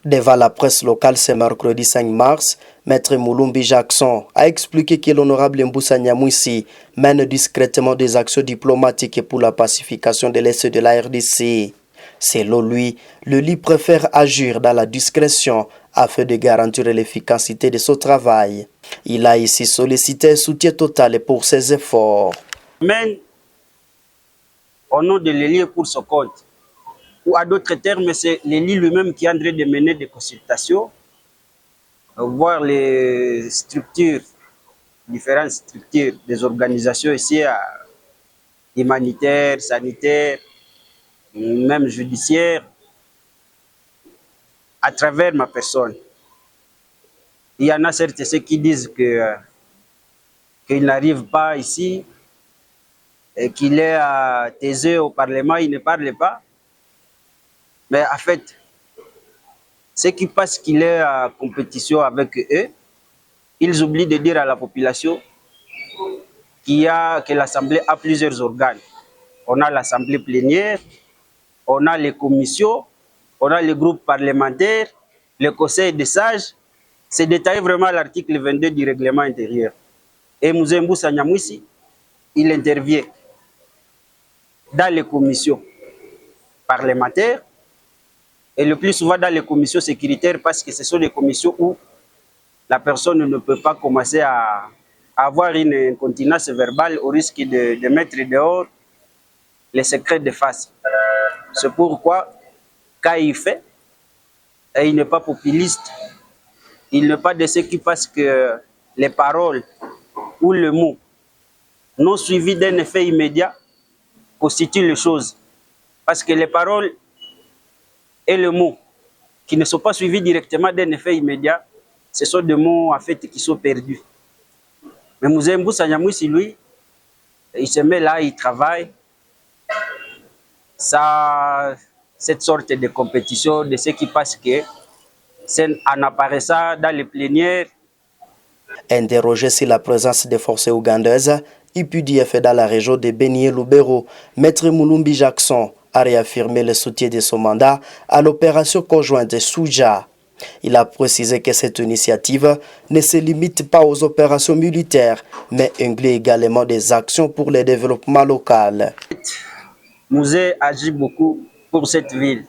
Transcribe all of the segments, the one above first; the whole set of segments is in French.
Devant la presse locale ce mercredi 5 mars, Maître Mulumbi Jackson a expliqué que l'honorable Mboussa Nyamwisi mène discrètement des actions diplomatiques pour la pacification de l'Est de la RDC. Selon lui, le LI préfère agir dans la discrétion afin de garantir l'efficacité de son travail. Il a ici sollicité un soutien total pour ses efforts. Mène au nom de l'Élie pour ce compte. Ou à d'autres termes, c'est l'Élie lui-même qui est en train de mener des consultations, voir les structures, différentes structures des organisations ici, humanitaires, sanitaires, même judiciaires, à travers ma personne. Il y en a certes ceux qui disent qu'il n'arrive pas ici, et qu'il est à Thésée au Parlement, il ne parle pas. Mais en fait, ceux qui pensent qu'il est en compétition avec eux, ils oublient de dire à la population que l'Assemblée a plusieurs organes. On a l'Assemblée plénière, on a les commissions, on a les groupes parlementaires, le conseil des sages. C'est détaillé vraiment à l'article 22 du règlement intérieur. Et Mzee Mboussa Nyamwisi, il intervient dans les commissions parlementaires et le plus souvent dans les commissions sécuritaires parce que ce sont les commissions où la personne ne peut pas commencer à avoir une incontinence verbale au risque de mettre dehors les secrets de face. C'est pourquoi, quand il fait, et il n'est pas populiste, il n'est pas de ceux qui pensent que les paroles ou le mot non suivis d'un effet immédiat constituent les choses. Parce que les paroles et le mot qui ne sont pas suivis directement d'un effet immédiat, ce sont des mots en fait qui sont perdus. Mais Mzee Mboussa Nyamwisi, lui, il se met là, il travaille. Ça, cette sorte de compétition de ceux qui pensent que c'est en apparaissant dans les plénières. Interrogé sur la présence des forces ougandaises, UPDF dans la région de Beni-Lubero, Maître Mulumbi Jackson a réaffirmé le soutien de son mandat à l'opération conjointe Souja. Il a précisé que cette initiative ne se limite pas aux opérations militaires, mais inclut également des actions pour le développement local. Mzee agit beaucoup pour cette ville.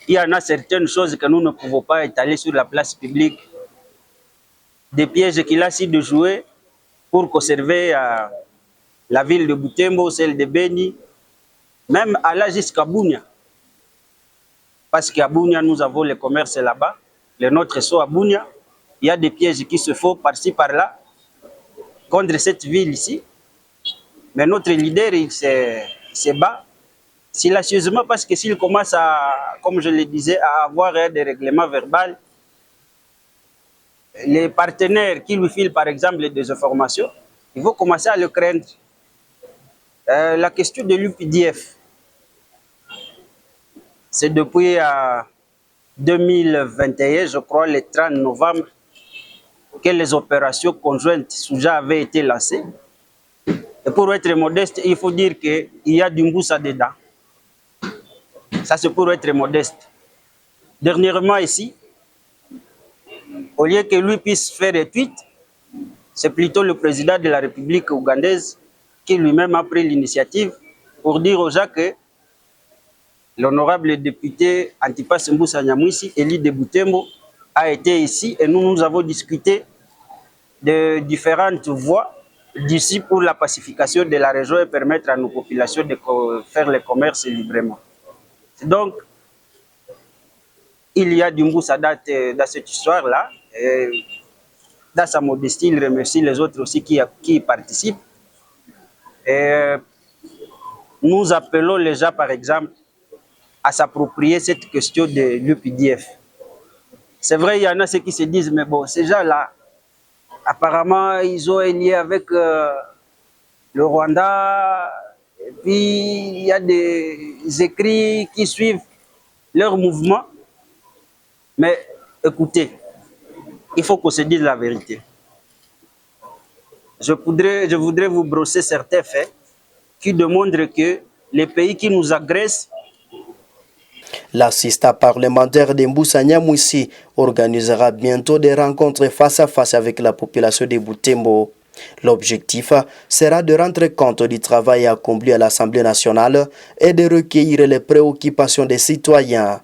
Il y en a certaines choses que nous ne pouvons pas étaler sur la place publique. Des pièges qu'il a su de jouer pour conserver la ville de Butembo, celle de Beni, même aller jusqu'à Bunia. Parce qu'à Bunia, nous avons le commerce là-bas. Les nôtres sont à Bunia. Il y a des pièges qui se font par-ci, par-là, contre cette ville ici. Mais notre leader, il se bat silencieusement parce que s'il commence à, comme je le disais, à avoir des règlements verbaux, les partenaires qui lui filent par exemple des informations, ils vont commencer à le craindre. La question de l'UPDF, c'est depuis 2021, je crois, le 30 novembre, que les opérations conjointes Souja avaient été lancées. Et pour être modeste, il faut dire qu'il y a du Mboussa dedans. Ça, c'est pour être modeste. Dernièrement ici, au lieu que lui puisse faire des tweets, c'est plutôt le président de la République ougandaise qui lui-même a pris l'initiative pour dire aux gens que l'honorable député Antipas Mboussa Nyamwisi, élu de Butembo, a été ici et nous avons discuté de différentes voies d'ici pour la pacification de la région et permettre à nos populations de faire le commerce librement. Donc, il y a du Mboussa dans cette histoire-là. Dans sa modestie, il remercie les autres aussi qui y participent. Et nous appelons les gens, par exemple, à s'approprier cette question de l'UPDF. C'est vrai, il y en a ceux qui se disent, mais bon, ces gens-là, apparemment, ils ont un lien avec le Rwanda, et puis il y a des écrits qui suivent leur mouvement. Mais écoutez, il faut qu'on se dise la vérité. Je voudrais vous brosser certains faits qui démontrent que les pays qui nous agressent. L'assistant parlementaire de Mboussa Nyamwisi organisera bientôt des rencontres face à face avec la population de Butembo. L'objectif sera de rendre compte du travail accompli à l'Assemblée nationale et de recueillir les préoccupations des citoyens.